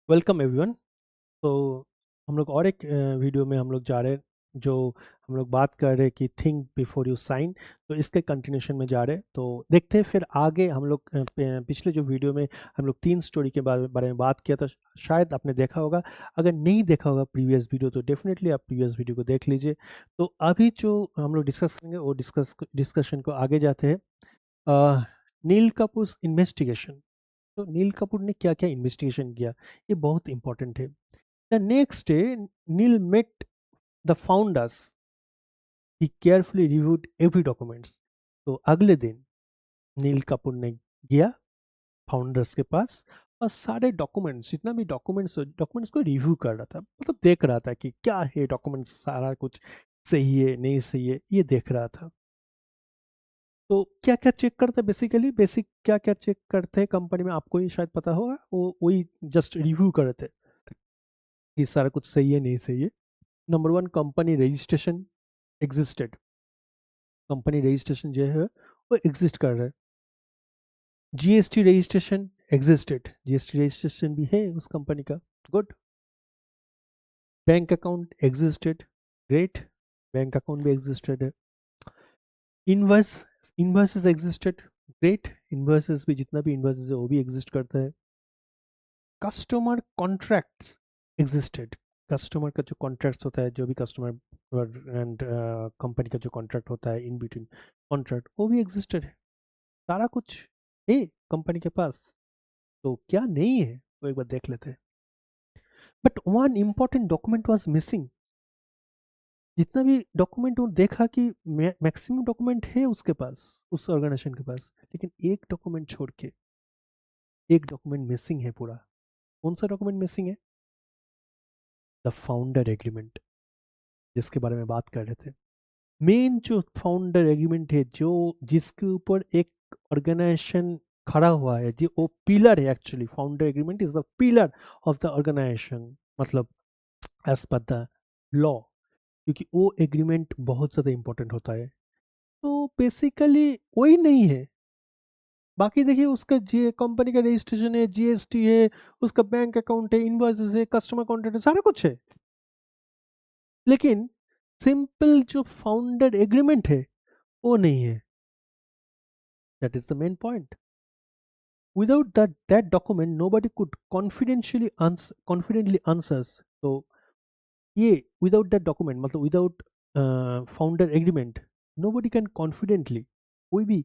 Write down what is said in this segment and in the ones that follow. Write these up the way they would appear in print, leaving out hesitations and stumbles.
Welcome everyone. तो हम लोग और एक वीडियो में हम लोग जा रहे हैं, जो हम लोग बात कर रहे हैं कि थिंक बिफोर यू साइन। तो इसके कंटिन्यूशन में जा रहे हैं, तो देखते हैं फिर आगे हम लोग पिछले जो वीडियो में हम लोग 3 स्टोरी के बारे में बात किया था। शायद आपने देखा होगा। अगर नहीं देखा होगा प्रीवियस वीडियो तो डेफिनेटली आप प्रीवियस वीडियो को देख लीजिए। तो अभी जो हम लोग डिस्कस करेंगे वो डिस्कशन को आगे जाते हैं। नील कपूर इन्वेस्टिगेशन। तो नील कपूर ने क्या क्या इन्वेस्टिगेशन किया, ये बहुत इंपॉर्टेंट है। The next day Neel met the founders. He carefully reviewed every documents. तो अगले दिन नील कपूर ने गया फाउंडर्स के पास और सारे डॉक्यूमेंट्स, जितना भी डॉक्यूमेंट्स को रिव्यू कर रहा था, मतलब देख रहा था कि क्या है डॉक्यूमेंट्स, सारा कुछ सही है नहीं सही है, ये देख रहा था। तो क्या क्या चेक करते हैं, बेसिक क्या क्या चेक करते हैं कंपनी में, आपको ही शायद पता होगा। वो वही जस्ट रिव्यू कर रहे थे कि सारा कुछ सही है नहीं सही है। Number one, company registration existed. Company registration जो है वो एग्जिस्ट कर रहा है। GST registration existed, GST registration भी है उस कंपनी का। Good. Bank account existed. Great. Bank account भी एग्जिस्टेड है। Invoice invoices existed. Great. Invoices भी, जितना भी इनवॉइसेस है वो भी एग्जिस्ट करता है। Customer contracts existed. कस्टमर का जो कॉन्ट्रैक्ट्स होता है, जो भी कस्टमर एंड कंपनी का जो कॉन्ट्रैक्ट होता है, इन बिटवीन कॉन्ट्रैक्ट, वो भी एग्जिस्टेड है। सारा कुछ है कंपनी के पास। तो क्या नहीं है वो एक बार देख लेते हैं। But one important document was missing. जितना भी डॉक्यूमेंट वो देखा कि मैक्सिमम डॉक्यूमेंट है उसके पास, उस ऑर्गेनाइजेशन के पास, लेकिन एक डॉक्यूमेंट छोड़ के एक डॉक्यूमेंट मिसिंग है पूरा। कौन सा डॉक्यूमेंट मिसिंग है? द फाउंडर एग्रीमेंट, जिसके बारे में बात कर रहे थे। मेन जो फाउंडर एग्रीमेंट है, जो जिसके ऊपर एक ऑर्गेनाइजेशन खड़ा हुआ है, जो वो पिलर है। Actually founder agreement is the pillar of the organisation, मतलब एज पर द लॉ, क्योंकि वो एग्रीमेंट बहुत ज़्यादा इंपॉर्टेंट होता है। तो बेसिकली वही नहीं है। बाकी देखिए, उसका जी कंपनी का रजिस्ट्रेशन है, जीएसटी है, उसका बैंक अकाउंट है, इनवॉइसेस है, कस्टमर कॉन्ट्रैक्ट है, सारा कुछ है। लेकिन सिंपल जो फाउंडर एग्रीमेंट है वो नहीं है। That is the main point. Without that document, nobody could confidently answers. तो ये without that document, मतलब without founder agreement, nobody can confidently, कोई भी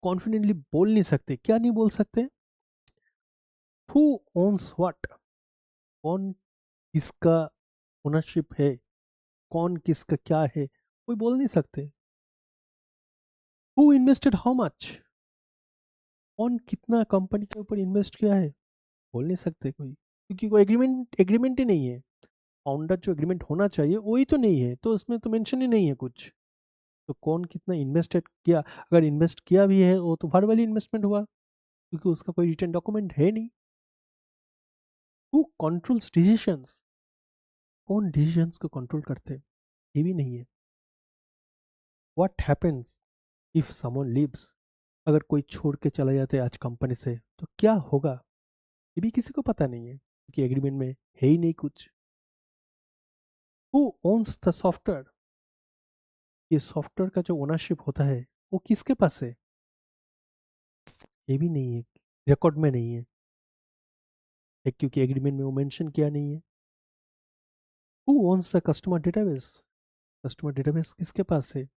confidently बोल नहीं सकते। क्या नहीं बोल सकते? Who owns what? कौन किसका ओनरशिप है, कौन किसका क्या है, कोई बोल नहीं सकते। Who invested how much? कौन कितना कंपनी के ऊपर इन्वेस्ट किया है, बोल नहीं सकते कोई, क्योंकि कोई एग्रीमेंट ही नहीं है। फाउंडर जो एग्रीमेंट होना चाहिए वही तो नहीं है, तो उसमें तो मेंशन ही नहीं है कुछ। तो कौन कितना इन्वेस्टेड किया, अगर इन्वेस्ट किया भी है वो तो वर्बली इन्वेस्टमेंट हुआ, क्योंकि उसका कोई रिटर्न डॉक्यूमेंट है नहीं। Who controls decisions? कौन डिसीजंस को कंट्रोल करते हैं, ये भी नहीं है। What happens if someone leaves? अगर कोई छोड़ के चला जाता है आज कंपनी से, तो क्या होगा, ये भी किसी को पता नहीं है, क्योंकि एग्रीमेंट में है ही नहीं कुछ। Who owns the software? ये सॉफ्टवेयर का जो ओनरशिप होता है वो किसके पास है, ये भी नहीं है, रिकॉर्ड में नहीं है। एक, क्योंकि एग्रीमेंट में वो मेंशन किया नहीं है। Who owns the customer database? Customer database किसके पास है,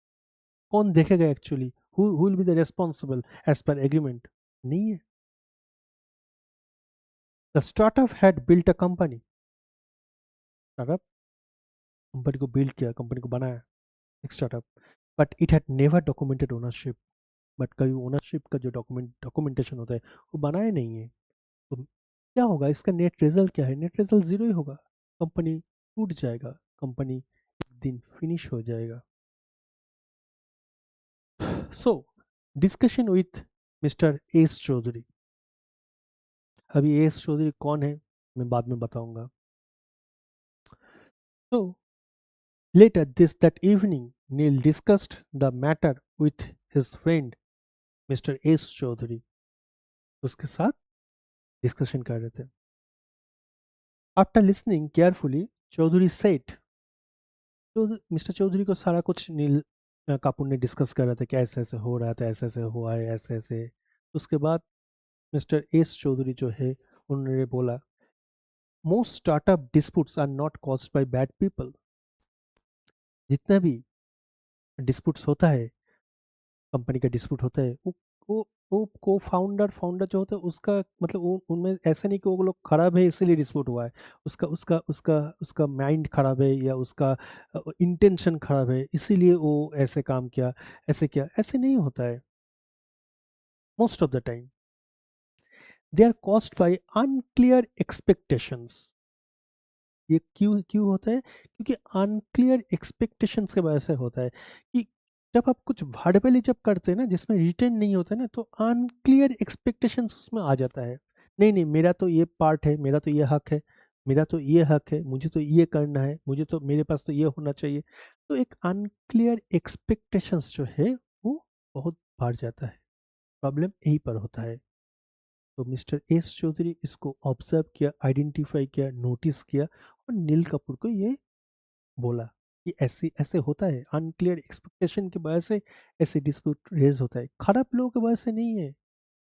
कौन देखेगा actually, who will be the responsible as per agreement? नहीं है। The startup had built a company. Startup company को बिल्ड किया, कंपनी को बनाया, एक startup. But it had never documented ownership. But कभी ओनरशिप का जो डॉक्यूमेंटेशन होता है वो बनाया नहीं है। तो क्या होगा, इसका नेट रिजल्ट क्या है? नेट रिजल्ट जीरो ही होगा। कंपनी टूट जाएगा, कंपनी एक दिन फिनिश हो जाएगा। So discussion with mister S Chaudhary. अभी एस चौधरी कौन है मैं बाद में बताऊंगा। So later that evening, Neil discussed the matter with his friend Mr. S. Chaudhary. उसके साथ डिस्कशन कर रहे थे। आफ्टर लिसनिंग केयरफुली चौधरी सेठ, तो मिस्टर चौधरी को सारा कुछ नील कपूर ने डिस्कस कर रहा था कि ऐसे ऐसे हो रहा था, ऐसे ऐसे हुआ है, ऐसे ऐसे। उसके बाद मिस्टर एस चौधरी जो है उन्होंने बोला, most startup disputes are not caused by bad people. जितना भी डिस्प्यूट्स होता है, कंपनी का डिस्प्यूट होता है, वो को फाउंडर फाउंडर जो होता है उसका मतलब वो उनमें ऐसा नहीं कि वो लोग खराब है इसीलिए डिस्प्यूट हुआ है। उसका उसका उसका उसका माइंड खराब है या उसका इंटेंशन खराब है इसीलिए वो ऐसे काम किया, ऐसे किया, ऐसे नहीं होता है। Most of the time they are caused by unclear expectations. ये क्यों क्यों होता है? क्योंकि अनक्लियर एक्सपेक्टेशंस की वजह से होता है कि जब आप कुछ वर्बली जब करते हैं ना जिसमें रिटर्न नहीं होता है ना, तो अनक्लियर एक्सपेक्टेशंस उसमें आ जाता है। नहीं नहीं, मेरा तो ये पार्ट है, मेरा तो ये हक है, मेरा तो ये हक है, मुझे तो ये करना है, मुझे तो मेरे पास तो ये होना चाहिए। तो एक अनक्लियर एक्सपेक्टेशंस जो है वो बहुत बढ़ जाता है। प्रॉब्लम यहीं पर होता है। तो मिस्टर एस चौधरी इसको ऑब्जर्व किया, आइडेंटिफाई किया, नोटिस किया और नील कपूर को ये बोला कि ऐसे ऐसे होता है, अनक्लियर एक्सपेक्टेशन की वजह से ऐसे डिस्प्यूट रेज होता है। खराब लोगों की वजह से नहीं है,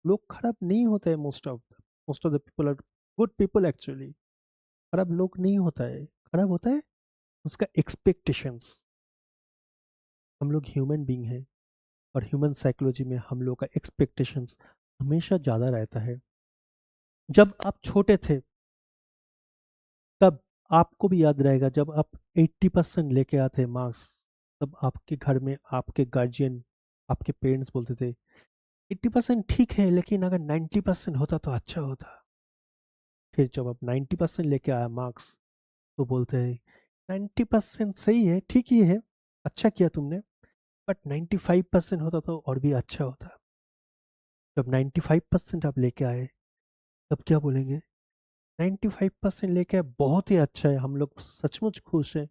लोग खराब नहीं होता है। Most of the people are good people actually. खराब लोग नहीं होता है, खराब होता है उसका एक्सपेक्टेशंस। हम लोग ह्यूमन बीइंग हैं और ह्यूमन साइकोलॉजी में हम लोग का एक्सपेक्टेशंस हमेशा ज़्यादा रहता है। जब आप छोटे थे तब आपको भी याद रहेगा, जब आप 80% लेके आते मार्क्स, तब आपके घर में आपके गार्जियन, आपके पेरेंट्स बोलते थे 80% ठीक है लेकिन अगर 90% होता तो अच्छा होता। फिर जब आप 90% लेके आया मार्क्स, तो बोलते हैं 90% सही है, ठीक ही है, अच्छा किया तुमने, बट 95% होता तो और भी अच्छा होता। जब 95% आप लेके आए तब क्या बोलेंगे? 95% लेके आए, बहुत ही अच्छा है, हम लोग सचमुच खुश हैं।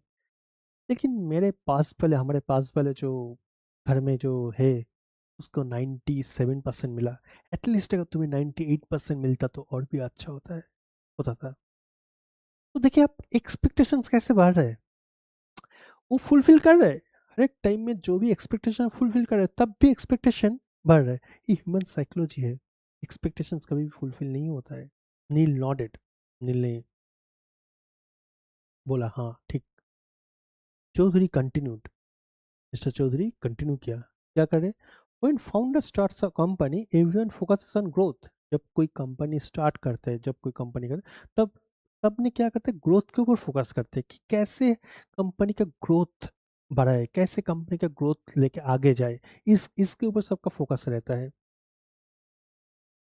लेकिन मेरे पास वाले, हमारे पास वाले जो घर में जो है उसको 97% मिला। एटलीस्ट अगर तुम्हें 98% मिलता तो और भी अच्छा होता था। तो देखिए आप एक्सपेक्टेशंस कैसे बढ़ रहे हैं, वो फुलफिल कर रहे हैं। हर एक टाइम में जो भी एक्सपेक्टेशन फुलफिल कर रहे हैं तब भी एक्सपेक्टेशन बढ़ रहा है। ये ह्यूमन साइकोलॉजी है। एक्सपेक्टेशंस कभी भी फुलफिल नहीं होता है। नील नॉडेड। नील ने बोला हाँ ठीक। Chaudhary continued. Mister Chaudhary continue किया, क्या करे? When founder starts a company everyone focuses on growth. जब कोई कंपनी स्टार्ट करते हैं, जब कोई कंपनी करते तब तब ने क्या करते हैं, ग्रोथ के ऊपर फोकस करते हैं कि कैसे कंपनी का ग्रोथ बढ़ाए, कैसे कंपनी का ग्रोथ लेके आगे जाए। इसके ऊपर सबका फोकस रहता है।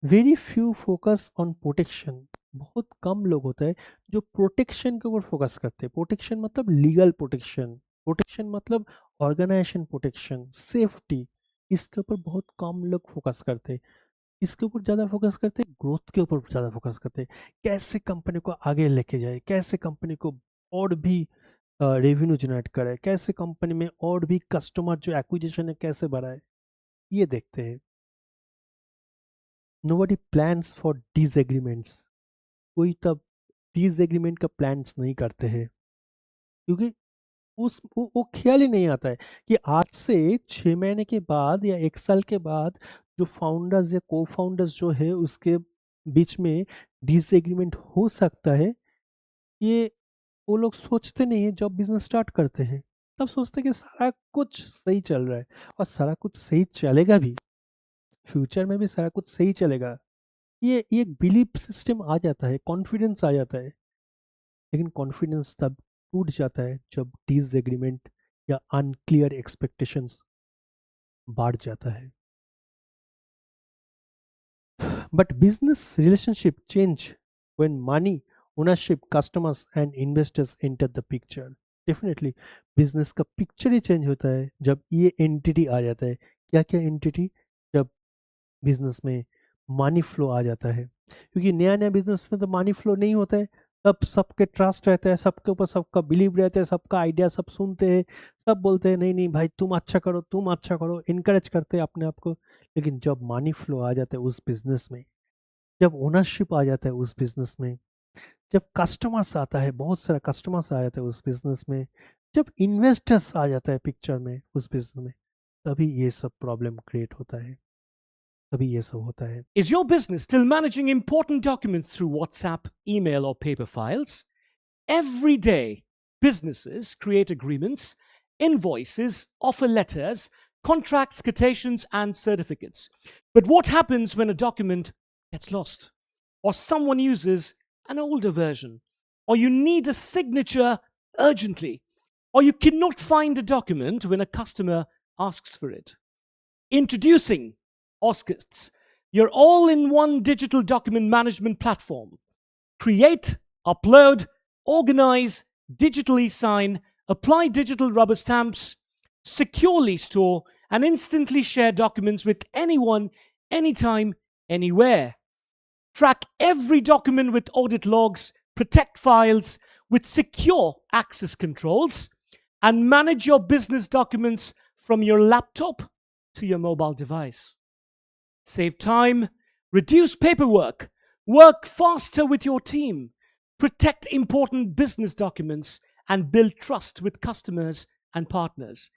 Very few focus on protection. बहुत कम लोग होते हैं जो प्रोटेक्शन के ऊपर फोकस करते हैं। प्रोटेक्शन मतलब लीगल प्रोटेक्शन, प्रोटेक्शन मतलब ऑर्गेनाइजेशन प्रोटेक्शन, सेफ्टी। इसके ऊपर बहुत कम लोग फोकस करते हैं। इसके ऊपर ज़्यादा फोकस करते हैं, ग्रोथ के ऊपर ज़्यादा फोकस करते हैं। कैसे कंपनी को आगे लेके जाए, कैसे कंपनी को और भी रेवेन्यू जनरेट करे, कैसे कंपनी में और भी कस्टमर जो एक्विजिशन है कैसे बढ़ाए, ये देखते हैं। Nobody plans for disagreements. कोई तब डिसएग्रीमेंट का प्लान्स नहीं करते हैं, क्योंकि वो ख्याल ही नहीं आता है कि आज से 6 महीने के बाद या 1 साल के बाद जो फाउंडर्स या को फाउंडर्स जो है उसके बीच में डिसएग्रीमेंट हो सकता है। ये वो लोग सोचते नहीं है जब बिजनेस स्टार्ट करते हैं। तब सोचते हैं कि सारा कुछ सही चल रहा है और सारा कुछ सही चलेगा भी, फ्यूचर में भी सारा कुछ सही चलेगा। ये एक बिलीफ सिस्टम आ जाता है, कॉन्फिडेंस आ जाता है। लेकिन कॉन्फिडेंस तब टूट जाता है जब डिसएग्रीमेंट या अनक्लियर एक्सपेक्टेशंस बढ़ जाता है। But business relationship change when money, ownership, customers and investors enter the picture. Definitely business का पिक्चर ही चेंज होता है जब ये एंटिटी आ जाता है। क्या क्या एंटिटी? जब बिजनेस में मनी फ्लो आ जाता है, क्योंकि नया नया बिजनेस में तो मनी फ्लो नहीं होता है। तब सबके ट्रस्ट रहता है, सबके ऊपर सबका बिलीव रहता है, सबका आइडिया सब सुनते हैं, सब बोलते हैं नहीं नहीं भाई तुम अच्छा करो, तुम अच्छा करो, इनकरेज करते हैं अपने आप को। लेकिन जब मनी फ्लो आ जाता है उस बिजनेस में, जब ओनरशिप आ जाता है उस बिजनेस में, जब कस्टमर्स आता है, बहुत सारा कस्टमर्स आ जाता है उस बिजनेस में, जब इन्वेस्टर्स आ जाता है पिक्चर में उस बिजनेस में, तभी ये सब प्रॉब्लम क्रिएट होता है, तभी ये सब होता है। Is your business still managing important documents through WhatsApp, email, or paper files? Every day, businesses create agreements, invoices, offer letters, contracts, quotations, and certificates. But what happens when a document gets lost, or someone uses an older version, or you need a signature urgently, or you cannot find a document when a customer asks for it? Introducing Oscars, your all in one digital document management platform. Create, upload, organize, digitally sign, apply digital rubber stamps, securely store, and instantly share documents with anyone, anytime, anywhere. Track every document with audit logs, protect files with secure access controls, and manage your business documents from your laptop to your mobile device. Save time, reduce paperwork, work faster with your team, protect important business documents, and build trust with customers and partners.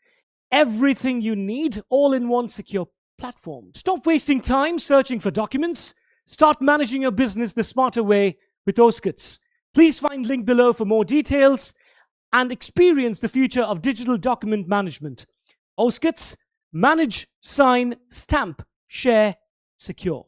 Everything you need all in one secure platform. Stop wasting time searching for documents. Start managing your business the smarter way with Oskits. Please find link below for more details and experience the future of digital document management. Oskits, manage, sign, stamp, share, secure.